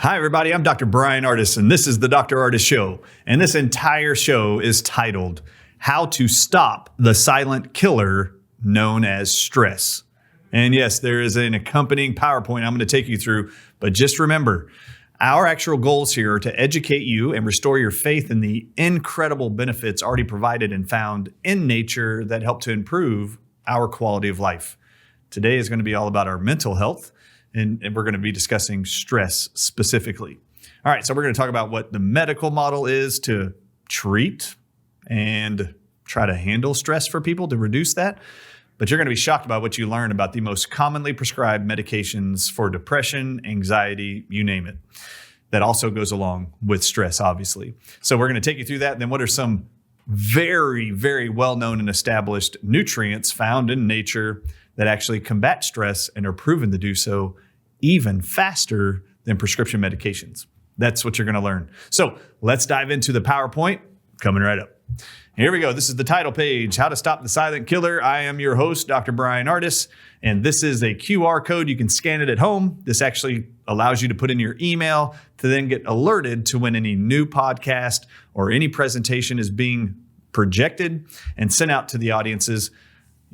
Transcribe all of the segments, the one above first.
Hi, everybody. I'm Dr. Brian Artis, and this is the Dr. Artis Show. And this entire show is titled, How to Stop the Silent Killer Known as Stress. And yes, there is an accompanying PowerPoint I'm going to take you through, but just remember, our actual goals here are to educate you and restore your faith in the incredible benefits already provided and found in nature that help to improve our quality of life. Today is going to be all about our mental health, and we're going to be discussing stress specifically. All right, so we're going to talk about what the medical model is to treat and try to handle stress for people to reduce that. But you're going to be shocked about what you learn about the most commonly prescribed medications for depression, anxiety, you name it. That also goes along with stress, obviously. So we're going to take you through that. And then what are some very, very well-known and established nutrients found in nature that actually combat stress and are proven to do so even faster than prescription medications. That's what you're going to learn. So let's dive into the PowerPoint coming right up. Here we go. This is the title page, How to Stop the Silent Killer. I am your host, Dr. Brian Artis, and this is a QR code. You can scan it at home. This actually allows you to put in your email to then get alerted to when any new podcast or any presentation is being projected and sent out to the audiences.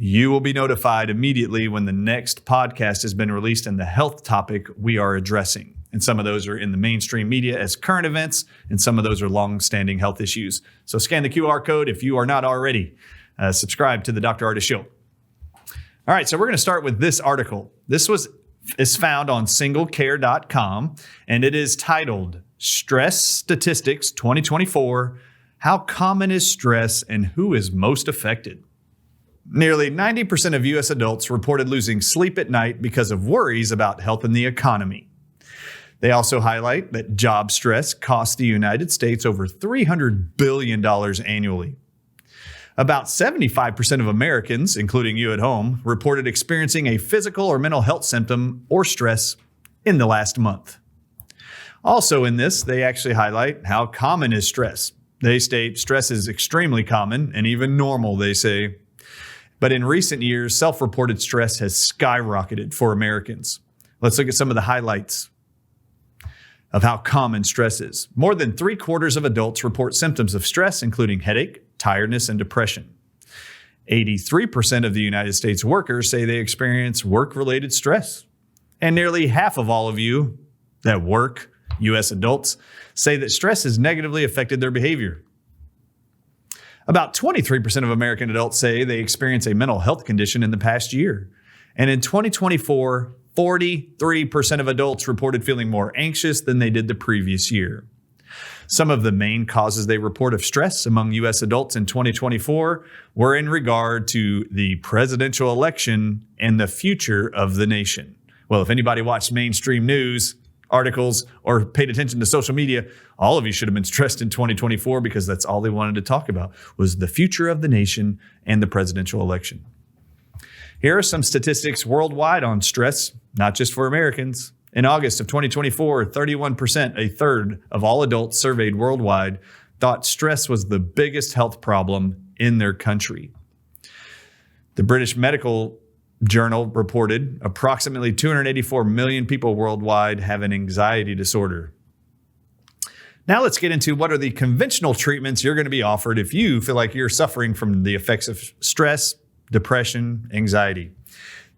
You will be notified immediately when the next podcast has been released and the health topic we are addressing. And some of those are in the mainstream media as current events, and some of those are long-standing health issues. So scan the QR code if you are not already. Subscribe to the Dr. Artis Show. All right, so we're going to start with this article. This is found on singlecare.com, and it is titled Stress Statistics 2024, How Common is Stress and Who is Most Affected? Nearly 90% of U.S. adults reported losing sleep at night because of worries about health and the economy. They also highlight that job stress costs the United States over $300 billion annually. About 75% of Americans, including you at home, reported experiencing a physical or mental health symptom or stress in the last month. Also in this, they actually highlight how common is stress. They state stress is extremely common and even normal, they say. But in recent years, self-reported stress has skyrocketed for Americans. Let's look at some of the highlights of how common stress is. More than 3/4 of adults report symptoms of stress, including headache, tiredness, and depression. 83% of the United States workers say they experience work-related stress. And nearly half of all of you that work, U.S. adults, say that stress has negatively affected their behavior. About 23% of American adults say they experience a mental health condition in the past year. And in 2024, 43% of adults reported feeling more anxious than they did the previous year. Some of the main causes they report of stress among U.S. adults in 2024 were in regard to the presidential election and the future of the nation. Well, if anybody watched mainstream news, articles, or paid attention to social media, all of you should have been stressed in 2024 because that's all they wanted to talk about was the future of the nation and the presidential election. Here are some statistics worldwide on stress, not just for Americans. In August of 2024, 31%, a third of all adults surveyed worldwide, thought stress was the biggest health problem in their country. The British Medical Journal reported approximately 284 million people worldwide have an anxiety disorder. Now let's get into what are the conventional treatments you're going to be offered if you feel like you're suffering from the effects of stress, depression, anxiety.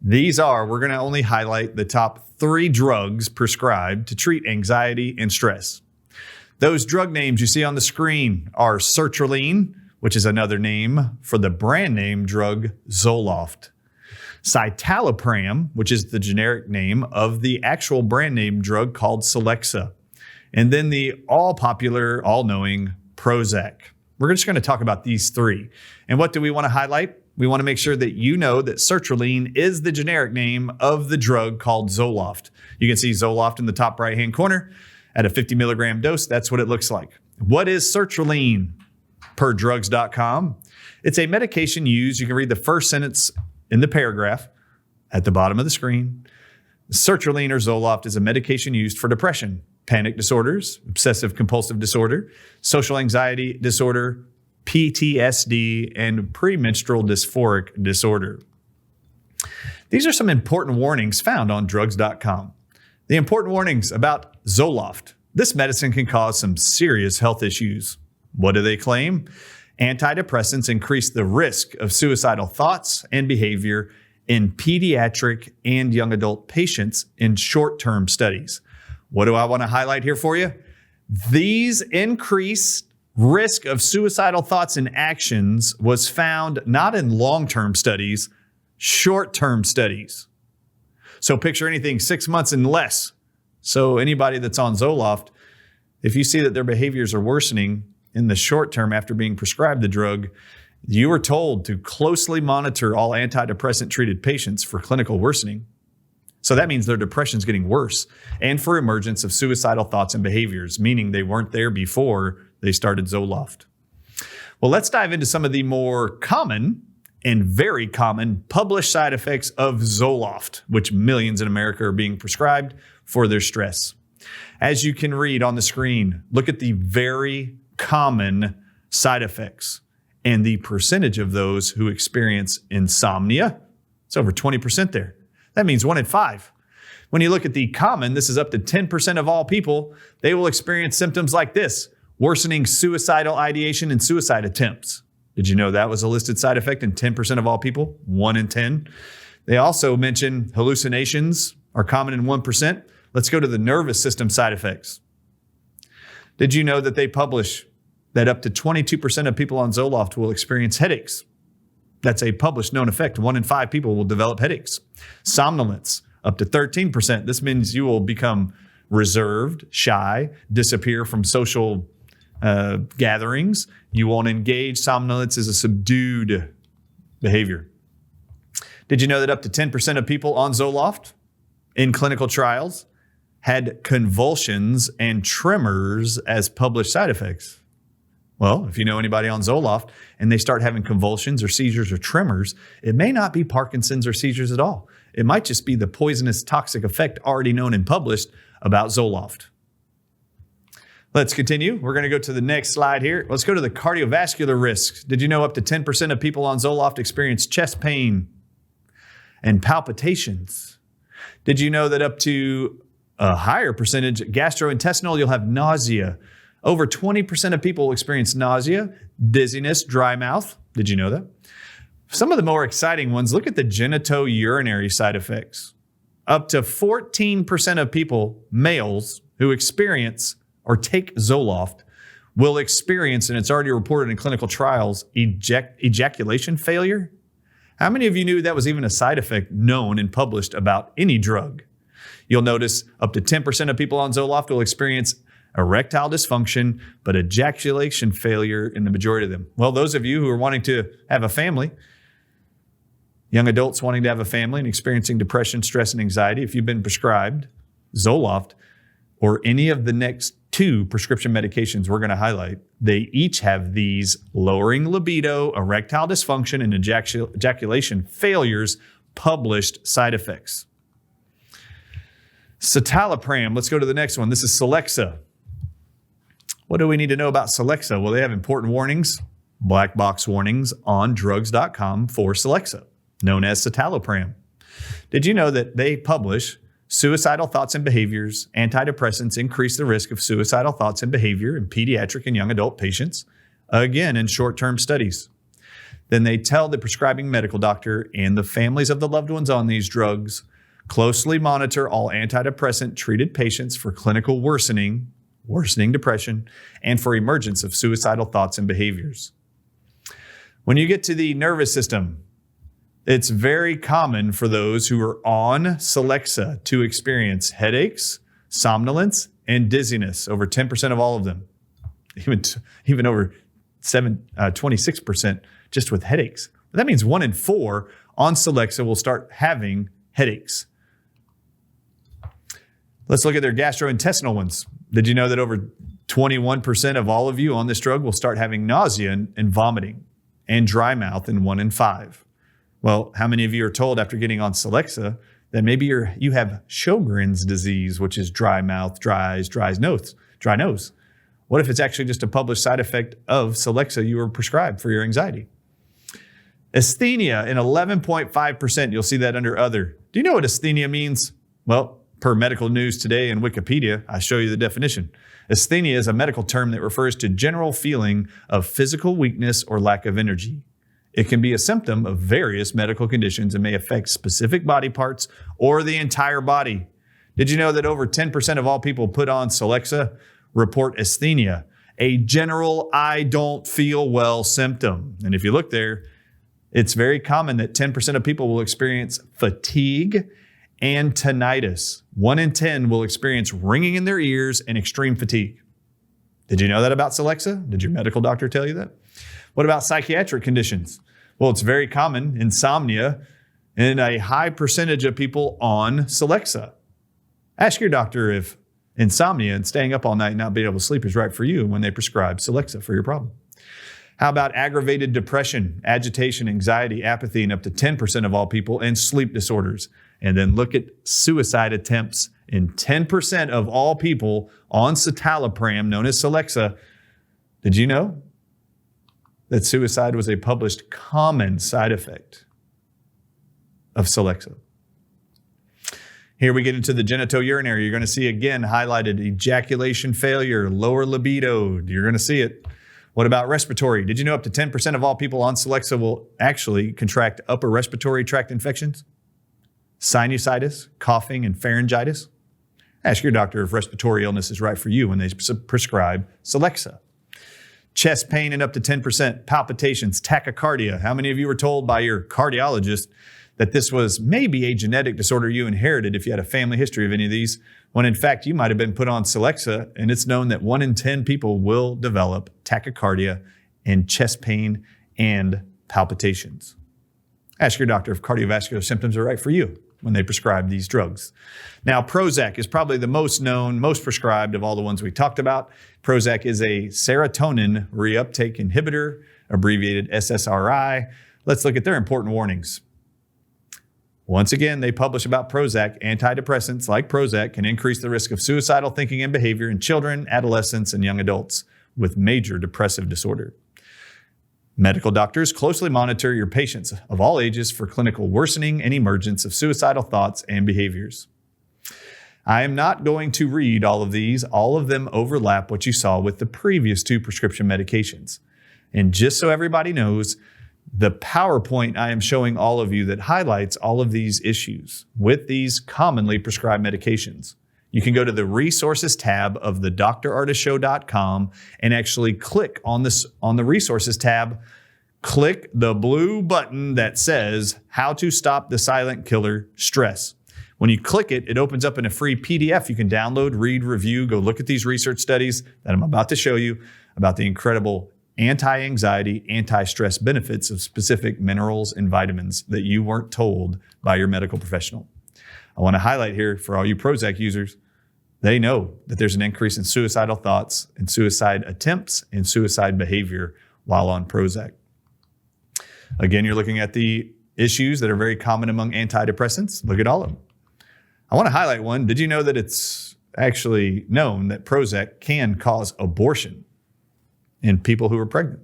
We're going to only highlight the top 3 drugs prescribed to treat anxiety and stress. Those drug names you see on the screen are sertraline, which is another name for the brand name drug Zoloft. Citalopram, which is the generic name of the actual brand name drug called Celexa. And then the all-popular, all-knowing Prozac. We're just going to talk about these 3. And what do we want to highlight? We want to make sure that you know that sertraline is the generic name of the drug called Zoloft. You can see Zoloft in the top right-hand corner at a 50 milligram dose. That's what it looks like. What is sertraline? Per drugs.com. It's a medication used. You can read the first sentence in the paragraph at the bottom of the screen. Sertraline or Zoloft is a medication used for depression, panic disorders, obsessive compulsive disorder, social anxiety disorder, PTSD, and premenstrual dysphoric disorder. These are some important warnings found on drugs.com. The important warnings about Zoloft. This medicine can cause some serious health issues. What do they claim? Antidepressants increase the risk of suicidal thoughts and behavior in pediatric and young adult patients in short-term studies. What do I want to highlight here for you? These increased risk of suicidal thoughts and actions was found not in long-term studies, short-term studies. So picture anything 6 months and less. So anybody that's on Zoloft, if you see that their behaviors are worsening in the short term after being prescribed the drug, you are told to closely monitor all antidepressant treated patients for clinical worsening. So that means their depression is getting worse and for emergence of suicidal thoughts and behaviors, meaning they weren't there before they started Zoloft. Well, let's dive into some of the more common and very common published side effects of Zoloft, which millions in America are being prescribed for their stress. As you can read on the screen, look at the very common side effects and the percentage of those who experience insomnia. It's over 20% there. That means 1 in 5. When you look at the common, this is up to 10% of all people, they will experience symptoms like this: worsening suicidal ideation and suicide attempts. Did you know that was a listed side effect in 10% of all people? 1 in 10. They also mention hallucinations are common in 1%. Let's go to the nervous system side effects. Did you know that they publish that up to 22% of people on Zoloft will experience headaches? That's a published known effect. 1 in 5 people will develop headaches. Somnolence, up to 13%. This means you will become reserved, shy, disappear from social gatherings. You won't engage. Somnolence is a subdued behavior. Did you know that up to 10% of people on Zoloft in clinical trials had convulsions and tremors as published side effects? Well, if you know anybody on Zoloft and they start having convulsions or seizures or tremors, it may not be Parkinson's or seizures at all. It might just be the poisonous toxic effect already known and published about Zoloft. Let's continue. We're going to go to the next slide here. Let's go to the cardiovascular risks. Did you know up to 10% of people on Zoloft experience chest pain and palpitations? Did you know that up to a higher percentage, gastrointestinal, you'll have nausea? Over 20% of people will experience nausea, dizziness, dry mouth. Did you know that? Some of the more exciting ones, look at the genitourinary side effects. Up to 14% of people, males, who experience or take Zoloft will experience, and it's already reported in clinical trials, ejaculation failure. How many of you knew that was even a side effect known and published about any drug? You'll notice up to 10% of people on Zoloft will experience erectile dysfunction, but ejaculation failure in the majority of them. Well, those of you who are wanting to have a family, young adults wanting to have a family and experiencing depression, stress, and anxiety, if you've been prescribed Zoloft or any of the next 2 prescription medications we're going to highlight, they each have these lowering libido, erectile dysfunction, and ejaculation failures published side effects. Citalopram, let's go to the next one. This is Celexa. What do we need to know about Celexa? Well, they have important warnings, black box warnings on drugs.com for Celexa, known as citalopram. Did you know that they publish suicidal thoughts and behaviors, antidepressants increase the risk of suicidal thoughts and behavior in pediatric and young adult patients, again, in short-term studies. Then they tell the prescribing medical doctor and the families of the loved ones on these drugs, closely monitor all antidepressant treated patients for clinical worsening depression, and for emergence of suicidal thoughts and behaviors. When you get to the nervous system, it's very common for those who are on Celexa to experience headaches, somnolence, and dizziness, over 10% of all of them, even over 26% just with headaches. That means 1 in 4 on Celexa will start having headaches. Let's look at their gastrointestinal ones. Did you know that over 21% of all of you on this drug will start having nausea and vomiting and dry mouth in 1 in 5? Well, how many of you are told after getting on Celexa that maybe you have Sjogren's disease, which is dry mouth, dry nose? What if it's actually just a published side effect of Celexa you were prescribed for your anxiety? Asthenia in 11.5%. You'll see that under other. Do you know what asthenia means? Well, Per Medical News Today and Wikipedia, I show you the definition. Asthenia is a medical term that refers to general feeling of physical weakness or lack of energy. It can be a symptom of various medical conditions and may affect specific body parts or the entire body. Did you know that over 10% of all people put on Celexa report asthenia, a general I don't feel well symptom? And if you look there, it's very common that 10% of people will experience fatigue and tinnitus. 1 in 10 will experience ringing in their ears and extreme fatigue. Did you know that about Celexa? Did your medical doctor tell you that? What about psychiatric conditions? Well, it's very common, insomnia, in a high percentage of people on Celexa. Ask your doctor if insomnia and staying up all night and not being able to sleep is right for you when they prescribe Celexa for your problem. How about aggravated depression, agitation, anxiety, apathy in up to 10% of all people, and sleep disorders? And then look at suicide attempts in 10% of all people on citalopram, known as Celexa. Did you know that suicide was a published common side effect of Celexa? Here we get into the genitourinary. You're going to see again highlighted ejaculation failure, lower libido. You're going to see it. What about respiratory? Did you know up to 10% of all people on Celexa will actually contract upper respiratory tract infections, sinusitis, coughing, and pharyngitis? Ask your doctor if respiratory illness is right for you when they prescribe Celexa. Chest pain in up to 10%, palpitations, tachycardia. How many of you were told by your cardiologist that this was maybe a genetic disorder you inherited if you had a family history of any of these, when in fact you might have been put on Celexa, and it's known that 1 in 10 people will develop tachycardia and chest pain and palpitations. Ask your doctor if cardiovascular symptoms are right for you when they prescribe these drugs. Now, Prozac is probably the most known, most prescribed of all the ones we talked about. Prozac is a serotonin reuptake inhibitor, abbreviated SSRI. Let's look at their important warnings. Once again, they publish about Prozac. Antidepressants like Prozac can increase the risk of suicidal thinking and behavior in children, adolescents, and young adults with major depressive disorder. Medical doctors closely monitor your patients of all ages for clinical worsening and emergence of suicidal thoughts and behaviors. I am not going to read all of these. All of them overlap what you saw with the previous 2 prescription medications. And just so everybody knows, the PowerPoint I am showing all of you that highlights all of these issues with these commonly prescribed medications. You can go to the resources tab of the drardisshow.com and actually click on the resources tab, click the blue button that says how to stop the silent killer stress. When you click it, it opens up in a free PDF you can download, read, review, go look at these research studies that I'm about to show you about the incredible anti-anxiety, anti-stress benefits of specific minerals and vitamins that you weren't told by your medical professional. I want to highlight here for all you Prozac users, they know that there's an increase in suicidal thoughts and suicide attempts and suicide behavior while on Prozac. Again, you're looking at the issues that are very common among antidepressants. Look at all of them. I want to highlight one. Did you know that it's actually known that Prozac can cause abortion in people who are pregnant?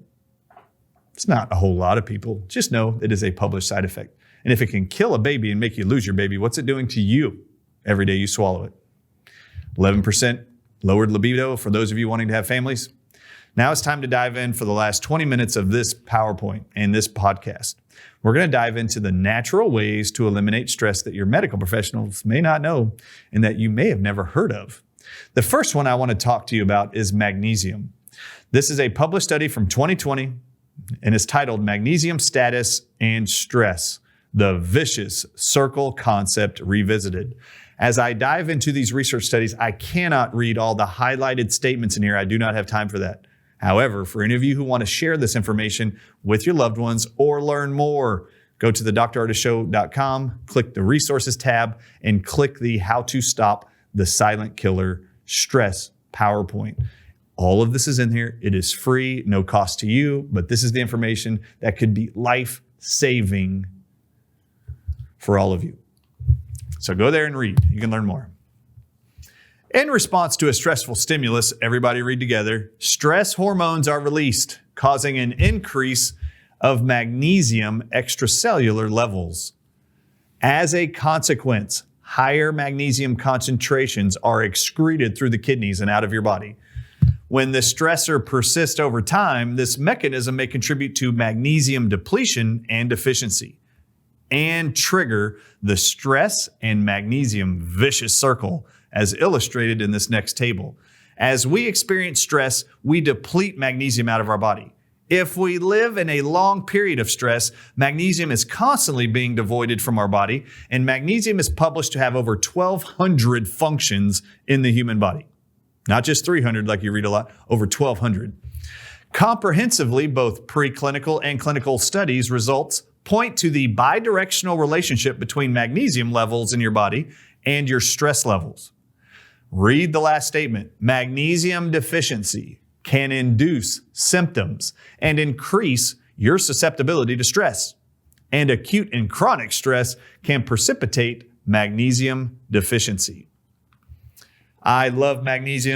It's not a whole lot of people. Just know it is a published side effect. And if it can kill a baby and make you lose your baby, what's it doing to you every day you swallow it? 11% lowered libido for those of you wanting to have families. Now it's time to dive in for the last 20 minutes of this PowerPoint and this podcast. We're going to dive into the natural ways to eliminate stress that your medical professionals may not know and that you may have never heard of. The first one I want to talk to you about is magnesium. This is a published study from 2020, and it's titled Magnesium Status and Stress, the Vicious Circle Concept Revisited. As I dive into these research studies, I cannot read all the highlighted statements in here. I do not have time for that. However, for any of you who want to share this information with your loved ones or learn more, go to the drardisshow.com, click the resources tab, and click the How to Stop the Silent Killer Stress PowerPoint. All of this is in here. It is free, no cost to you, but this is the information that could be life-saving for all of you. So go there and read. You can learn more. In response to a stressful stimulus, everybody read together, stress hormones are released, causing an increase of magnesium extracellular levels. As a consequence, higher magnesium concentrations are excreted through the kidneys and out of your body. When the stressor persists over time, this mechanism may contribute to magnesium depletion and deficiency and trigger the stress and magnesium vicious circle as illustrated in this next table. As we experience stress, we deplete magnesium out of our body. If we live in a long period of stress, magnesium is constantly being devoided from our body, and magnesium is published to have over 1,200 functions in the human body. Not just 300 like you read a lot, over 1,200. Comprehensively, both preclinical and clinical studies results point to the bidirectional relationship between magnesium levels in your body and your stress levels. Read the last statement. Magnesium deficiency can induce symptoms and increase your susceptibility to stress. And acute and chronic stress can precipitate magnesium deficiency. I love magnesium.